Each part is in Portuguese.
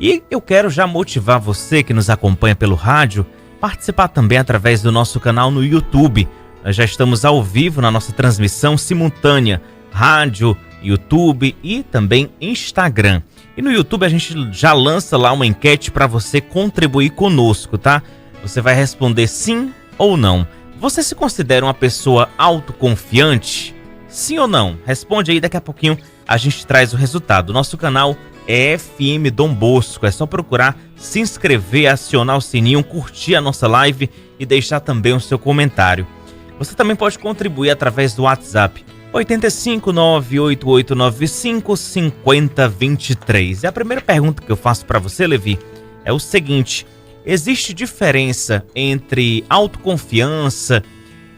E eu quero já motivar você que nos acompanha pelo rádio, participar também através do nosso canal no YouTube. Nós já estamos ao vivo na nossa transmissão simultânea, rádio, YouTube e também Instagram. E no YouTube a gente já lança lá uma enquete para você contribuir conosco, tá? Você vai responder sim ou não. Você se considera uma pessoa autoconfiante? Sim ou não? Responde aí, daqui a pouquinho a gente traz o resultado. Nosso canal é FM Dom Bosco. É só procurar, se inscrever, acionar o sininho, curtir a nossa live e deixar também o seu comentário. Você também pode contribuir através do WhatsApp 85988955023. E a primeira pergunta que eu faço para você, Levi, é o seguinte: existe diferença entre autoconfiança,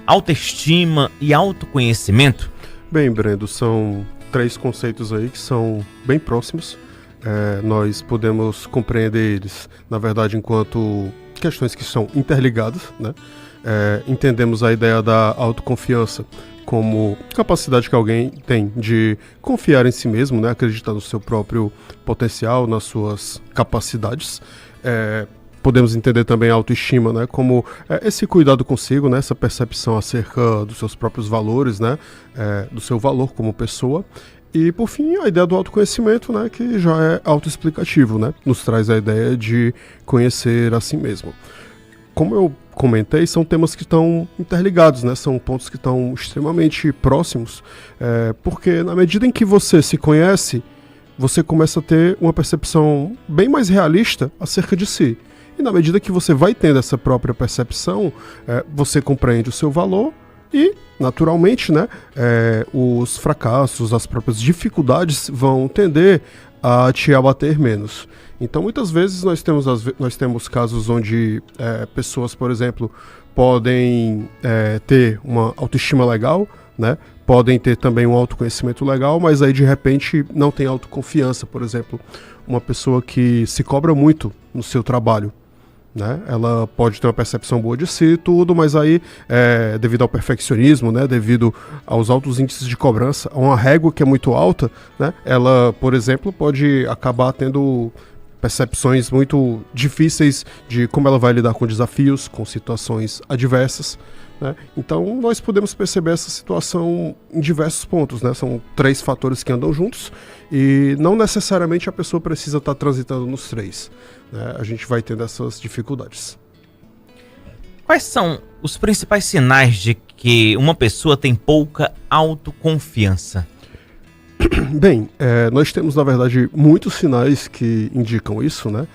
autoestima e autoconhecimento? Bem, Brendo, são 3 conceitos aí que são bem próximos. Nós podemos compreender eles, na verdade, enquanto questões que são interligadas, né? Entendemos a ideia da autoconfiança como capacidade que alguém tem de confiar em si mesmo, né? Acreditar no seu próprio potencial, nas suas capacidades. Podemos entender também a autoestima, né, como esse cuidado consigo, né, essa percepção acerca dos seus próprios valores, né, do seu valor como pessoa. E, por fim, a ideia do autoconhecimento, né, que já é autoexplicativo, né, nos traz a ideia de conhecer a si mesmo. Como eu comentei, são temas que estão interligados, né, são pontos que estão extremamente próximos, porque na medida em que você se conhece, você começa a ter uma percepção bem mais realista acerca de si. E na medida que você vai tendo essa própria percepção, você compreende o seu valor e, naturalmente, né, os fracassos, as próprias dificuldades vão tender a te abater menos. Então, muitas vezes nós temos casos onde pessoas, por exemplo, podem ter uma autoestima legal, né, podem ter também um autoconhecimento legal, mas aí de repente não tem autoconfiança. Por exemplo, uma pessoa que se cobra muito no seu trabalho, né? Ela pode ter uma percepção boa de si e tudo, mas aí, devido ao perfeccionismo, né, devido aos altos índices de cobrança, a uma régua que é muito alta, né, ela, por exemplo, pode acabar tendo percepções muito difíceis de como ela vai lidar com desafios, com situações adversas, né? Então nós podemos perceber essa situação em diversos pontos, né? São 3 fatores que andam juntos e não necessariamente a pessoa precisa estar transitando nos 3, né? A gente vai tendo essas dificuldades. Quais são os principais sinais de que uma pessoa tem pouca autoconfiança? Bem, nós temos, na verdade, muitos sinais que indicam isso, né?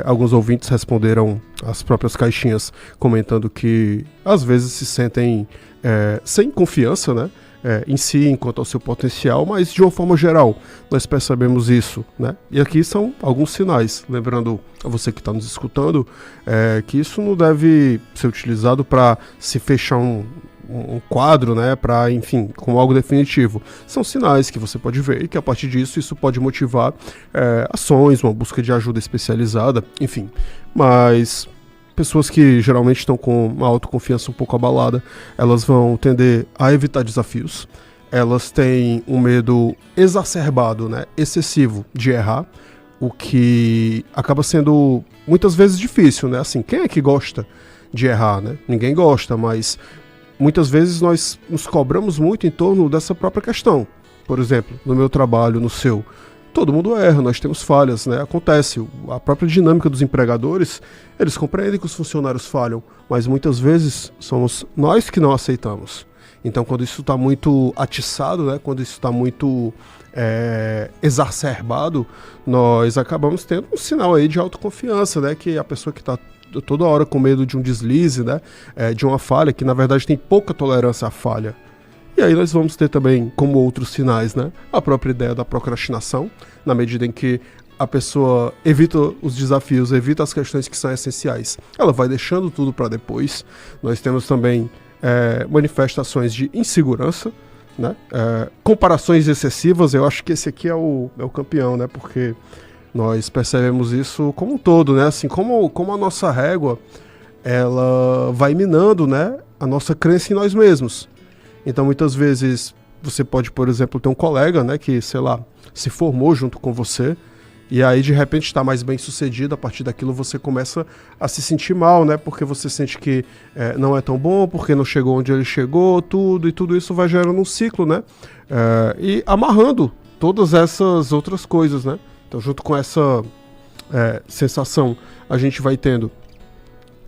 Alguns ouvintes responderam às próprias caixinhas comentando que, às vezes, se sentem sem confiança, né, em si, enquanto ao seu potencial, mas, de uma forma geral, nós percebemos isso, né? E aqui são alguns sinais, lembrando a você que está nos escutando, que isso não deve ser utilizado para se fechar um quadro, né, para, enfim, como algo definitivo. São sinais que você pode ver e que a partir disso isso pode motivar ações, uma busca de ajuda especializada, enfim. Mas pessoas que geralmente estão com uma autoconfiança um pouco abalada, elas vão tender a evitar desafios, elas têm um medo exacerbado, né, excessivo de errar, o que acaba sendo muitas vezes difícil, né? Assim, quem é que gosta de errar, né? Ninguém gosta, mas muitas vezes nós nos cobramos muito em torno dessa própria questão. Por exemplo, no meu trabalho, no seu, todo mundo erra, nós temos falhas, né? Acontece, a própria dinâmica dos empregadores, eles compreendem que os funcionários falham, mas muitas vezes somos nós que não aceitamos. Então, quando isso está muito atiçado, né? Quando isso está muito exacerbado, nós acabamos tendo um sinal aí de autoconfiança, né? Que a pessoa que está toda hora com medo de um deslize, né, de uma falha, que na verdade tem pouca tolerância à falha. E aí nós vamos ter também, como outros sinais, né, a própria ideia da procrastinação, na medida em que a pessoa evita os desafios, evita as questões que são essenciais. Ela vai deixando tudo para depois. Nós temos também manifestações de insegurança, né, comparações excessivas. Eu acho que esse aqui é o campeão, né, porque nós percebemos isso como um todo, né? Assim, como a nossa régua, ela vai minando, né, a nossa crença em nós mesmos. Então, muitas vezes, você pode, por exemplo, ter um colega, né, que, sei lá, se formou junto com você E aí, de repente, está mais bem sucedido, a partir daquilo você começa a se sentir mal, né? Porque você sente que não é tão bom, porque não chegou onde ele chegou, e tudo isso vai gerando um ciclo, né? E amarrando todas essas outras coisas, né? Então, junto com essa sensação, a gente vai tendo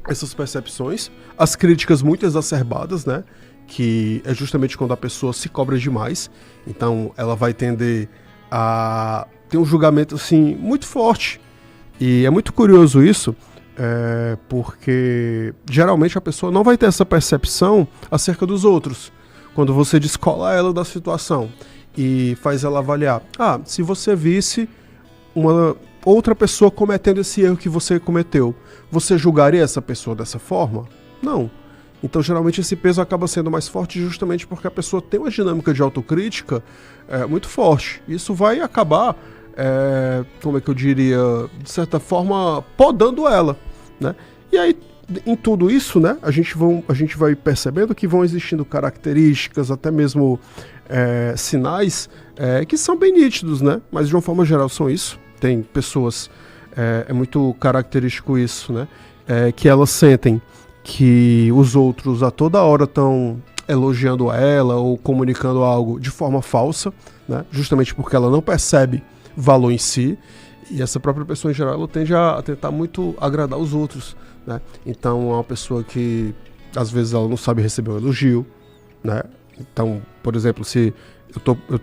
essas percepções, as críticas muito exacerbadas, né? Que é justamente quando a pessoa se cobra demais. Então, ela vai tender a ter um julgamento, assim, muito forte. E é muito curioso isso, porque geralmente a pessoa não vai ter essa percepção acerca dos outros. Quando você descola ela da situação e faz ela avaliar, se você visse uma outra pessoa cometendo esse erro que você cometeu, você julgaria essa pessoa dessa forma? Não. Então, geralmente, esse peso acaba sendo mais forte justamente porque a pessoa tem uma dinâmica de autocrítica muito forte. Isso vai acabar, como é que eu diria, de certa forma, podando ela, né? E aí, em tudo isso, né, a gente vai percebendo que vão existindo características, até mesmo sinais, que são bem nítidos, né? Mas, de uma forma geral, são isso. Tem pessoas, é muito característico isso, né? Que elas sentem que os outros a toda hora estão elogiando ela ou comunicando algo de forma falsa, né? Justamente porque ela não percebe valor em si, e essa própria pessoa em geral ela tende a tentar muito agradar os outros, né? Então é uma pessoa que às vezes ela não sabe receber um elogio, né? Então, por exemplo, se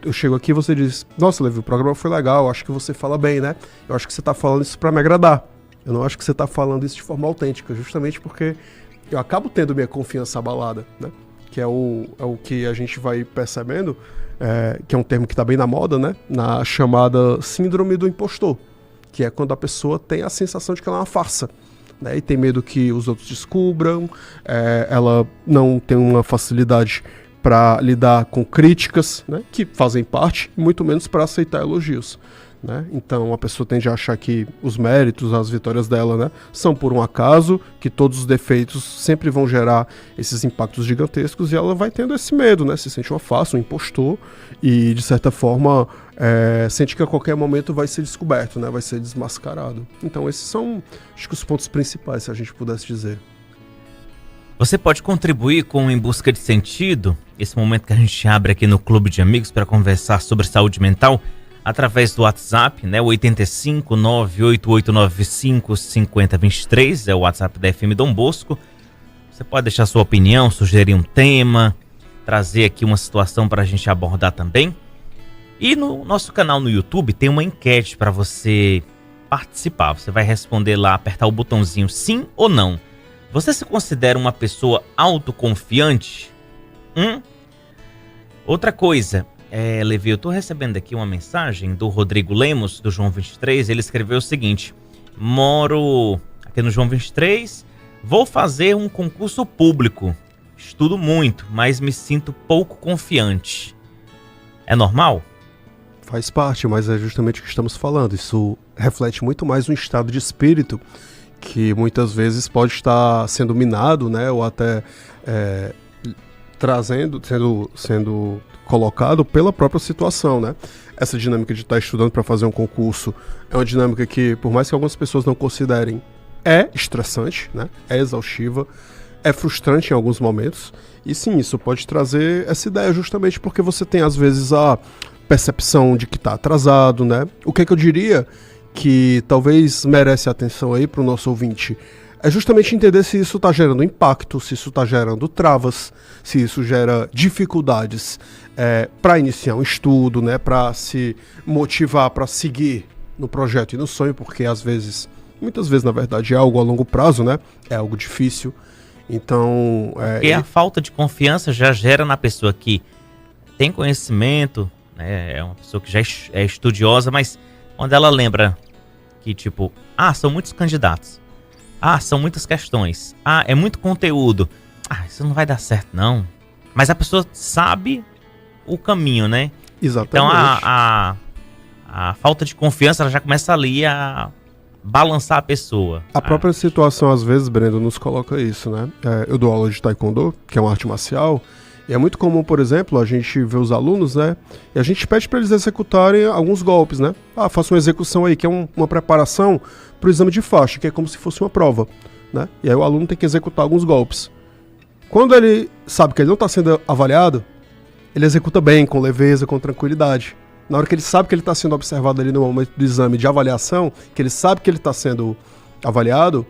eu chego aqui e você diz, nossa, Levi, o programa foi legal, eu acho que você fala bem, né? Eu acho que você está falando isso para me agradar. Eu não acho que você está falando isso de forma autêntica, justamente porque eu acabo tendo minha confiança abalada, né? Que é o que a gente vai percebendo, que é um termo que está bem na moda, né? Na chamada síndrome do impostor, que é quando a pessoa tem a sensação de que ela é uma farsa, né? E tem medo que os outros descubram, ela não tem uma facilidade para lidar com críticas, né? Que fazem parte, e muito menos para aceitar elogios, né? Então a pessoa tende a achar que os méritos, as vitórias dela, né, são por um acaso, que todos os defeitos sempre vão gerar esses impactos gigantescos, e ela vai tendo esse medo, né? Se sente uma farsa, um impostor, e de certa forma sente que a qualquer momento vai ser descoberto, né? Vai ser desmascarado. Então esses são, acho que, os pontos principais, se a gente pudesse dizer. Você pode contribuir com Em Busca de Sentido, esse momento que a gente abre aqui no Clube de Amigos para conversar sobre saúde mental, através do WhatsApp, né? O 85 98895 5023 é o WhatsApp da FM Dom Bosco. Você pode deixar sua opinião, sugerir um tema, trazer aqui uma situação para a gente abordar também. E no nosso canal no YouTube tem uma enquete para você participar. Você vai responder lá, apertar o botãozinho sim ou não. Você se considera uma pessoa autoconfiante? Outra coisa, Levi, eu tô recebendo aqui uma mensagem do Rodrigo Lemos, do João 23. Ele escreveu o seguinte: moro aqui no João 23, vou fazer um concurso público. Estudo muito, mas me sinto pouco confiante. É normal? Faz parte, mas é justamente o que estamos falando. Isso reflete muito mais um estado de espírito que muitas vezes pode estar sendo minado, né, ou até sendo colocado pela própria situação, né? Essa dinâmica de estar estudando para fazer um concurso é uma dinâmica que, por mais que algumas pessoas não considerem, é estressante, né? É exaustiva, é frustrante em alguns momentos, e sim, isso pode trazer essa ideia justamente porque você tem às vezes a percepção de que está atrasado, né? O que é que eu diria que talvez merece atenção aí para o nosso ouvinte é justamente entender se isso está gerando impacto, se isso está gerando travas, se isso gera dificuldades para iniciar um estudo, né, para se motivar, para seguir no projeto e no sonho, porque muitas vezes na verdade é algo a longo prazo, né, é algo difícil. Então, e a falta de confiança já gera na pessoa que tem conhecimento, né, é uma pessoa que já é estudiosa, mas quando ela lembra que, tipo, são muitos candidatos, são muitas questões, é muito conteúdo, isso não vai dar certo, não. Mas a pessoa sabe o caminho, né? Exatamente. Então a falta de confiança, ela já começa ali a balançar a pessoa. A própria situação, às vezes, Brendo, nos coloca isso, né? Eu dou aula de Taekwondo, que é uma arte marcial, E é muito comum, por exemplo, a gente ver os alunos, né? E a gente pede para eles executarem alguns golpes, né? Faça uma execução aí, que é uma preparação para o exame de faixa, que é como se fosse uma prova, né? E aí o aluno tem que executar alguns golpes. Quando ele sabe que ele não está sendo avaliado, ele executa bem, com leveza, com tranquilidade. Na hora que ele sabe que ele está sendo observado ali no momento do exame de avaliação, que ele sabe que ele está sendo avaliado,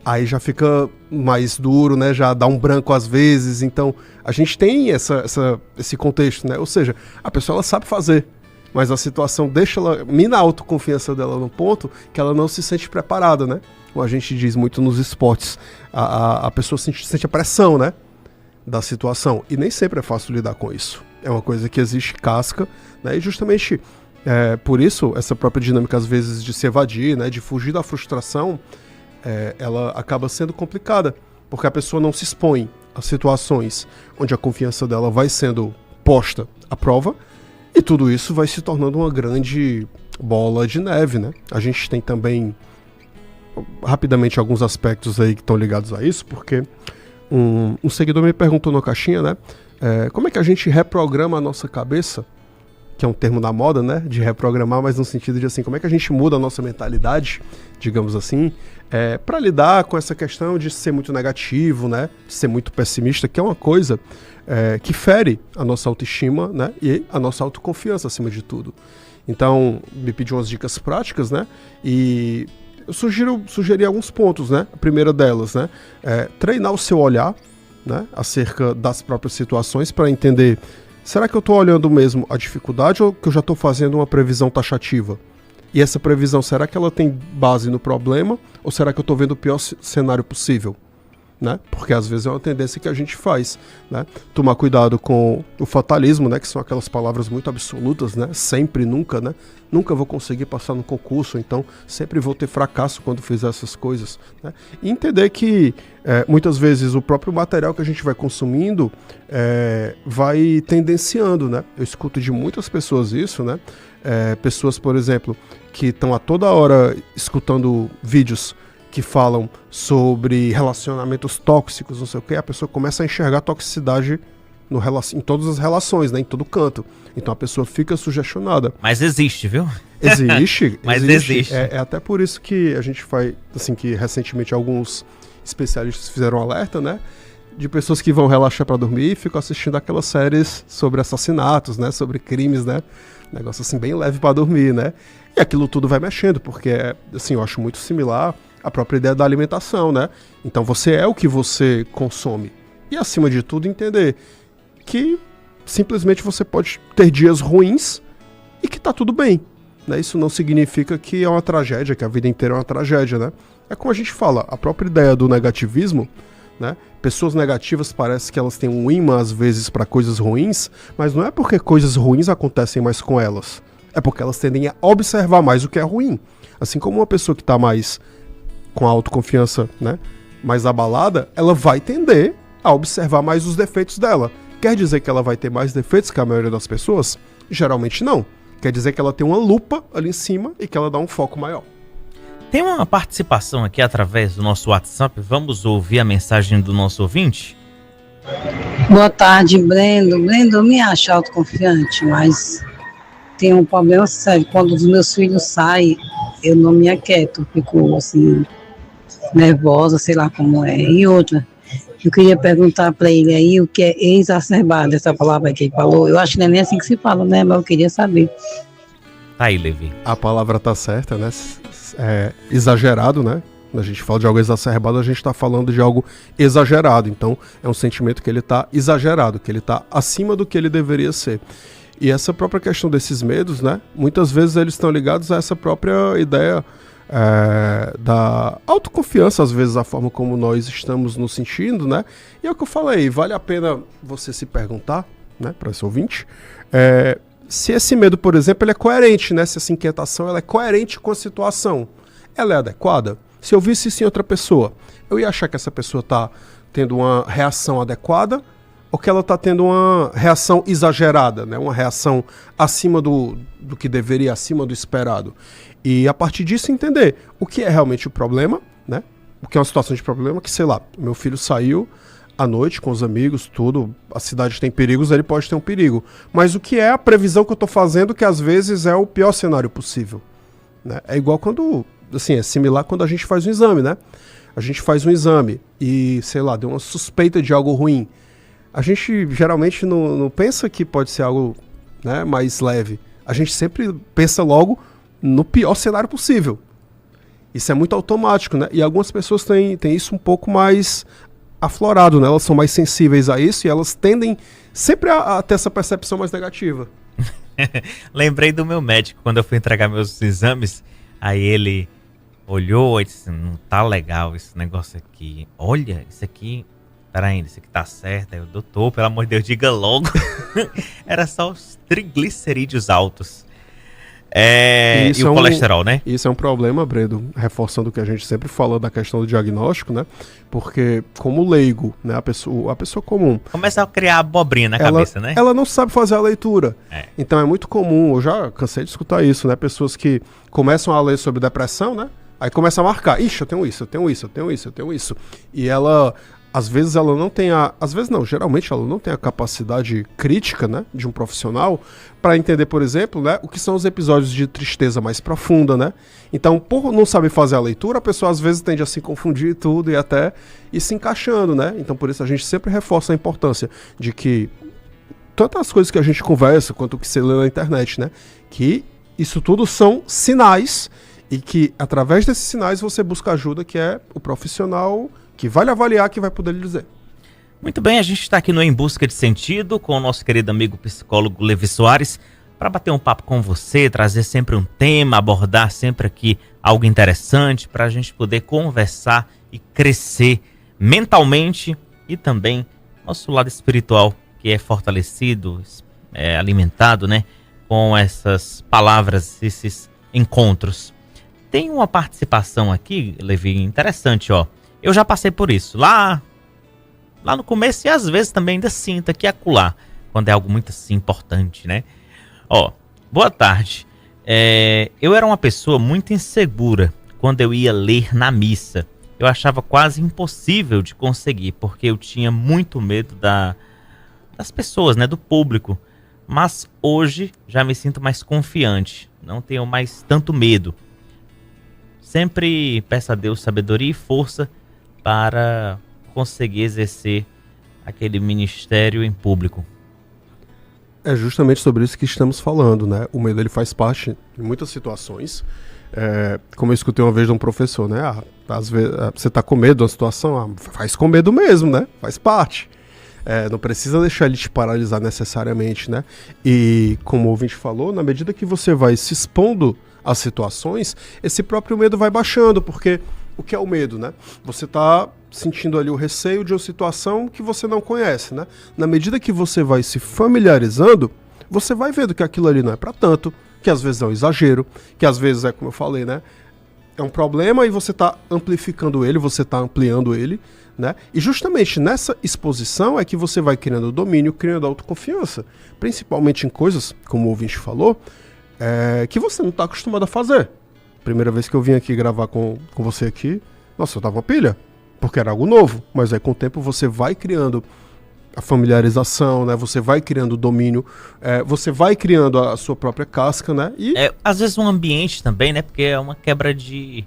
aí já fica mais duro, né? Já dá um branco às vezes. Então, a gente tem esse contexto, né? Ou seja, a pessoa ela sabe fazer, mas a situação deixa ela, mina a autoconfiança dela no ponto que ela não se sente preparada, né? Como a gente diz muito nos esportes, a pessoa sente a pressão, né? Da situação. E nem sempre é fácil lidar com isso. É uma coisa que existe casca, né? E justamente por isso, essa própria dinâmica, às vezes, de se evadir, né? De fugir da frustração, ela acaba sendo complicada, porque a pessoa não se expõe a situações onde a confiança dela vai sendo posta à prova, e tudo isso vai se tornando uma grande bola de neve, né? A gente tem também, rapidamente, alguns aspectos aí que estão ligados a isso, porque um seguidor me perguntou na caixinha, né? Como é que a gente reprograma a nossa cabeça, que é um termo da moda, né? De reprogramar, mas no sentido de assim, como é que a gente muda a nossa mentalidade, digamos assim, para lidar com essa questão de ser muito negativo, né? De ser muito pessimista, que é uma coisa que fere a nossa autoestima, né? E a nossa autoconfiança, acima de tudo. Então, me pediu umas dicas práticas, né? E eu sugeri alguns pontos, né? A primeira delas, né? Treinar o seu olhar, né? Acerca das próprias situações para entender, será que eu estou olhando mesmo a dificuldade ou que eu já estou fazendo uma previsão taxativa? E essa previsão, será que ela tem base no problema ou será que eu estou vendo o pior cenário possível? Né? Porque às vezes é uma tendência que a gente faz, né? Tomar cuidado com o fatalismo, né? Que são aquelas palavras muito absolutas, né? Sempre, nunca, né? Nunca vou conseguir passar no concurso, então sempre vou ter fracasso quando fizer essas coisas, né? E entender que muitas vezes o próprio material que a gente vai consumindo vai tendenciando, né? Eu escuto de muitas pessoas isso, né? Pessoas, por exemplo, que estão a toda hora escutando vídeos que falam sobre relacionamentos tóxicos, não sei o que, a pessoa começa a enxergar toxicidade em todas as relações, né, em todo canto. Então a pessoa fica sugestionada. Mas existe, viu? Existe. Mas existe. É até por isso que a gente faz, assim, que recentemente alguns especialistas fizeram um alerta, né, de pessoas que vão relaxar para dormir e ficam assistindo aquelas séries sobre assassinatos, né, sobre crimes, né, negócio assim bem leve para dormir, né, e aquilo tudo vai mexendo, porque, assim, eu acho muito similar a própria ideia da alimentação, né? Então você é o que você consome. E acima de tudo entender que simplesmente você pode ter dias ruins e que tá tudo bem, né? Isso não significa que é uma tragédia, que a vida inteira é uma tragédia, né? É como a gente fala, a própria ideia do negativismo, né? Pessoas negativas parece que elas têm um imã às vezes para coisas ruins, mas não é porque coisas ruins acontecem mais com elas. É porque elas tendem a observar mais o que é ruim. Assim como uma pessoa que tá mais com a autoconfiança, né, mais abalada, ela vai tender a observar mais os defeitos dela. Quer dizer que ela vai ter mais defeitos que a maioria das pessoas? Geralmente não. Quer dizer que ela tem uma lupa ali em cima e que ela dá um foco maior. Tem uma participação aqui através do nosso WhatsApp. Vamos ouvir a mensagem do nosso ouvinte? Boa tarde, Brendo. Brendo, eu me acho autoconfiante, mas tem um problema sério. Quando os meus filhos saem, eu não me aquieto, fico assim, nervosa, sei lá como é. E outra, eu queria perguntar para ele aí o que é exacerbado, essa palavra que ele falou. Eu acho que não é nem assim que se fala, né? Mas eu queria saber. Tá aí, Levi. A palavra tá certa, né? Exagerado, né? Quando a gente fala de algo exacerbado, a gente tá falando de algo exagerado. Então, é um sentimento que ele tá exagerado, que ele tá acima do que ele deveria ser. E essa própria questão desses medos, né? Muitas vezes eles estão ligados a essa própria ideia da autoconfiança, às vezes a forma como nós estamos nos sentindo, né? E é o que eu falei, vale a pena você se perguntar, né, para esse ouvinte, se esse medo, por exemplo, ele é coerente, né? Se essa inquietação ela é coerente com a situação, ela é adequada? Se eu visse isso em outra pessoa, eu ia achar que essa pessoa está tendo uma reação adequada ou que ela está tendo uma reação exagerada, né? Uma reação acima do que deveria, acima do esperado. E a partir disso entender o que é realmente o problema, né? O que é uma situação de problema, que sei lá, meu filho saiu, à noite com os amigos, tudo, a cidade tem perigos, ele pode ter um perigo. Mas o que é a previsão que eu estou fazendo, que às vezes é o pior cenário possível, né? É igual quando, assim, é similar quando a gente faz um exame, né? A gente faz um exame e, sei lá, deu uma suspeita de algo ruim. A gente geralmente não pensa que pode ser algo, né, mais leve. A gente sempre pensa logo no pior cenário possível. Isso é muito automático, né? E algumas pessoas têm isso um pouco mais aflorado, né? Elas são mais sensíveis a isso e elas tendem sempre a ter essa percepção mais negativa. Lembrei do meu médico, quando eu fui entregar meus exames, aí ele olhou e disse, não tá legal esse negócio aqui. Olha, isso aqui, peraí, isso aqui tá certo. Aí eu, doutor, pelo amor de Deus, diga logo. Era só os triglicerídeos altos. E o colesterol, né? Isso é um problema, Brendo, reforçando o que a gente sempre fala da questão do diagnóstico, né? Porque como leigo, né, a pessoa comum... Começa a criar abobrinha na cabeça, né? Ela não sabe fazer a leitura. Então é muito comum, eu já cansei de escutar isso, né? Pessoas que começam a ler sobre depressão, né? Aí começa a marcar, ixi, eu tenho isso, eu tenho isso, eu tenho isso, eu tenho isso. E ela... Às vezes ela não tem geralmente ela não tem a capacidade crítica, né, de um profissional para entender, por exemplo, né, o que são os episódios de tristeza mais profunda, né? Então, por não saber fazer a leitura, a pessoa às vezes tende a se confundir tudo e até ir se encaixando, né? Então, por isso a gente sempre reforça a importância de que tanto as coisas que a gente conversa quanto o que você lê na internet, né, que isso tudo são sinais e que através desses sinais você busca ajuda, que é o profissional que vai lhe avaliar, que vai poder lhe dizer. Muito bem, a gente está aqui no Em Busca de Sentido com o nosso querido amigo psicólogo Levi Soares para bater um papo com você, trazer sempre um tema, abordar sempre aqui algo interessante para a gente poder conversar e crescer mentalmente e também nosso lado espiritual, que é fortalecido, alimentado, né, com essas palavras, esses encontros. Tem uma participação aqui, Levi, interessante, ó. Eu já passei por isso, lá no começo e às vezes também ainda sinto aqui e acolá, quando é algo muito assim importante, né? Ó, boa tarde. Eu era uma pessoa muito insegura quando eu ia ler na missa. Eu achava quase impossível de conseguir, porque eu tinha muito medo das pessoas, né, do público. Mas hoje já me sinto mais confiante, não tenho mais tanto medo. Sempre peço a Deus sabedoria e força para conseguir exercer aquele ministério em público. É justamente sobre isso que estamos falando, né? O medo, ele faz parte em muitas situações. Como eu escutei uma vez de um professor, né? Às vezes você está com medo de uma situação, faz com medo mesmo, né? Faz parte. Não precisa deixar ele te paralisar necessariamente, né? E como o ouvinte falou, na medida que você vai se expondo às situações, esse próprio medo vai baixando, porque o que é o medo, né? Você está sentindo ali o receio de uma situação que você não conhece, né? Na medida que você vai se familiarizando, você vai vendo que aquilo ali não é para tanto, que às vezes é um exagero, que às vezes é, como eu falei, né? É um problema e você está amplificando ele, você está ampliando ele, né? E justamente nessa exposição é que você vai criando domínio, criando autoconfiança, principalmente em coisas, como o ouvinte falou, que você não está acostumado a fazer. Primeira vez que eu vim aqui gravar com você aqui, nossa, eu tava uma pilha, porque era algo novo, mas aí com o tempo você vai criando a familiarização, né? Você vai criando o domínio, você vai criando a sua própria casca, né? E às vezes um ambiente também, né? Porque é uma quebra de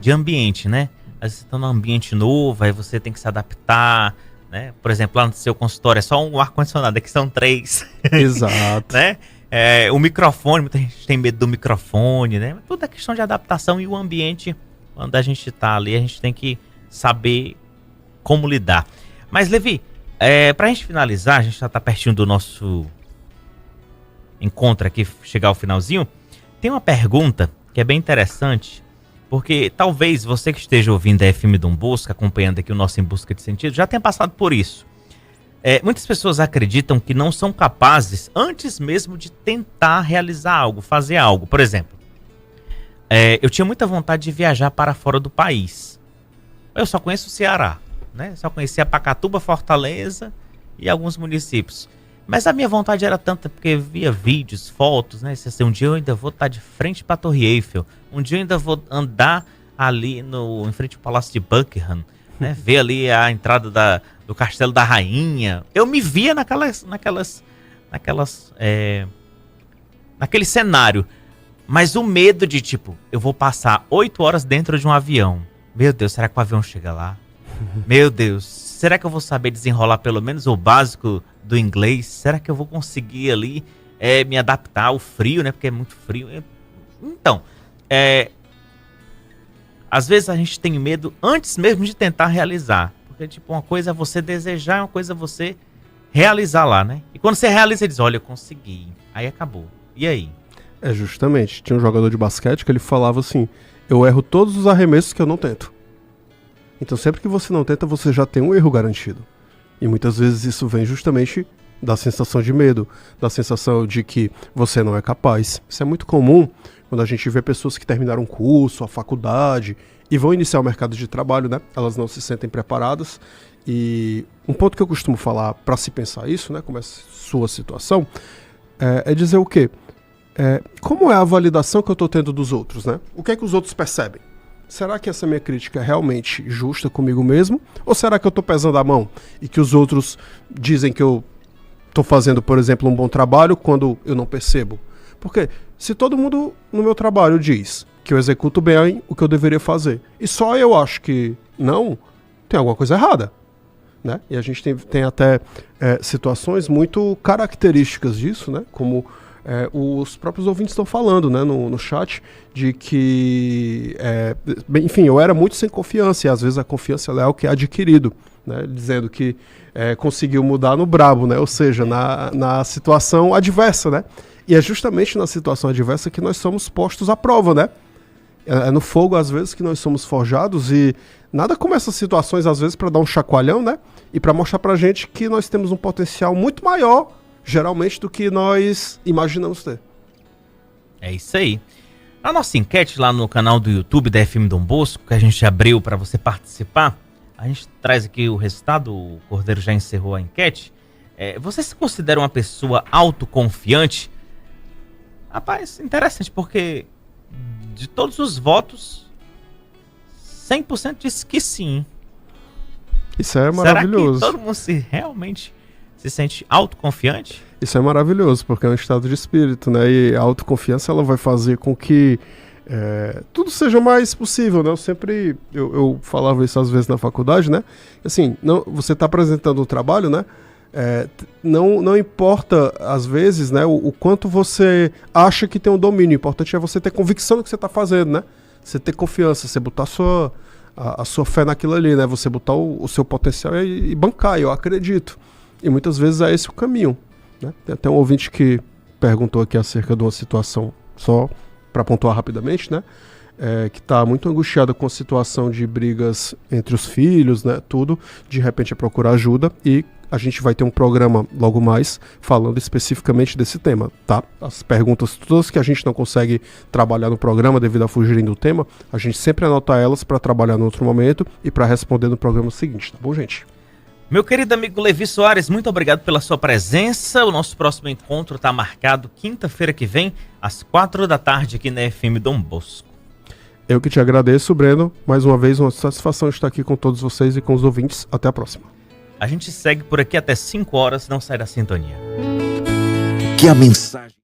ambiente, né? Às vezes você tá num ambiente novo, aí você tem que se adaptar, né? Por exemplo, lá no seu consultório é só um ar-condicionado, aqui são 3. Exato. Né? O microfone, muita gente tem medo do microfone, né? Tudo é questão de adaptação e o ambiente, quando a gente tá ali, a gente tem que saber como lidar. Mas, Levi, pra gente finalizar, a gente já tá pertinho do nosso encontro aqui, chegar ao finalzinho. Tem uma pergunta que é bem interessante, porque talvez você que esteja ouvindo a FM Dom Bosco, acompanhando aqui o nosso Em Busca de Sentido, já tenha passado por isso. Muitas pessoas acreditam que não são capazes antes mesmo de tentar realizar algo, fazer algo. Por exemplo, eu tinha muita vontade de viajar para fora do país. Eu só conheço o Ceará, né? Só conhecia Pacatuba, Fortaleza e alguns municípios. Mas a minha vontade era tanta porque via vídeos, fotos, né? Assim, um dia eu ainda vou estar de frente para a Torre Eiffel. Um dia eu ainda vou andar ali em frente ao Palácio de Buckingham, né? Ver ali a entrada do do Castelo da Rainha. Eu me via naquele cenário. Mas o medo de, tipo, eu vou passar 8 horas dentro de um avião. Meu Deus, será que o avião chega lá? Meu Deus, será que eu vou saber desenrolar pelo menos o básico do inglês? Será que eu vou conseguir ali me adaptar ao frio, né? Porque é muito frio. Então, às vezes a gente tem medo antes mesmo de tentar realizar. Porque, tipo, uma coisa é você desejar, uma coisa é você realizar lá, né? E quando você realiza, ele diz, olha, eu consegui. Aí acabou. E aí? Justamente. Tinha um jogador de basquete que ele falava assim, eu erro todos os arremessos que eu não tento. Então sempre que você não tenta, você já tem um erro garantido. E muitas vezes isso vem justamente da sensação de medo, da sensação de que você não é capaz. Isso é muito comum quando a gente vê pessoas que terminaram um curso, a faculdade, e vão iniciar o mercado de trabalho, né? Elas não se sentem preparadas. E um ponto que eu costumo falar para se pensar isso, né? Como é a sua situação, é dizer o quê? Como é a validação que eu estou tendo dos outros, né? O que é que os outros percebem? Será que essa minha crítica é realmente justa comigo mesmo? Ou será que eu estou pesando a mão e que os outros dizem que eu estou fazendo, por exemplo, um bom trabalho quando eu não percebo? Porque se todo mundo no meu trabalho diz que eu executo bem o que eu deveria fazer e só eu acho que não, tem alguma coisa errada, né? E a gente tem até situações muito características disso, né? Como os próprios ouvintes estão falando, né, no chat, de que, enfim, eu era muito sem confiança, e às vezes a confiança é o que é adquirido, né, dizendo que conseguiu mudar no brabo, né, ou seja, na situação adversa, né, e é justamente na situação adversa que nós somos postos à prova, né, é no fogo às vezes que nós somos forjados, e nada como essas situações às vezes para dar um chacoalhão, né, e para mostrar pra gente que nós temos um potencial muito maior geralmente do que nós imaginamos ter. É isso aí. A nossa enquete lá no canal do YouTube da FM Dom Bosco, que a gente abriu para você participar, a gente traz aqui o resultado, o Cordeiro já encerrou a enquete. Você se considera uma pessoa autoconfiante? Rapaz, interessante, porque de todos os votos, 100% disse que sim. Isso é maravilhoso. Será que todo mundo realmente se sente autoconfiante? Isso é maravilhoso, porque é um estado de espírito, né? E a autoconfiança ela vai fazer com que tudo seja mais possível, né? Eu falava isso às vezes na faculdade, né? Assim, você está apresentando um trabalho, né? Não importa, às vezes, né, o quanto você acha que tem um domínio. O importante é você ter convicção do que você está fazendo, né? Você ter confiança, você botar a sua fé naquilo ali, né? Você botar o seu potencial e bancar, eu acredito. E muitas vezes é esse o caminho, né? Tem até um ouvinte que perguntou aqui acerca de uma situação, só para pontuar rapidamente, né? Que está muito angustiado com a situação de brigas entre os filhos, né? Tudo, de repente é procurar ajuda, e a gente vai ter um programa logo mais falando especificamente desse tema, tá? As perguntas todas que a gente não consegue trabalhar no programa devido a fugirem do tema, a gente sempre anota elas para trabalhar no outro momento e para responder no programa seguinte, tá bom, gente? Meu querido amigo Levi Soares, muito obrigado pela sua presença. O nosso próximo encontro está marcado quinta-feira que vem, às 4 da tarde, aqui na FM Dom Bosco. Eu que te agradeço, Breno. Mais uma vez, uma satisfação estar aqui com todos vocês e com os ouvintes. Até a próxima. A gente segue por aqui até 5 horas, não sai da sintonia. Que a mensagem...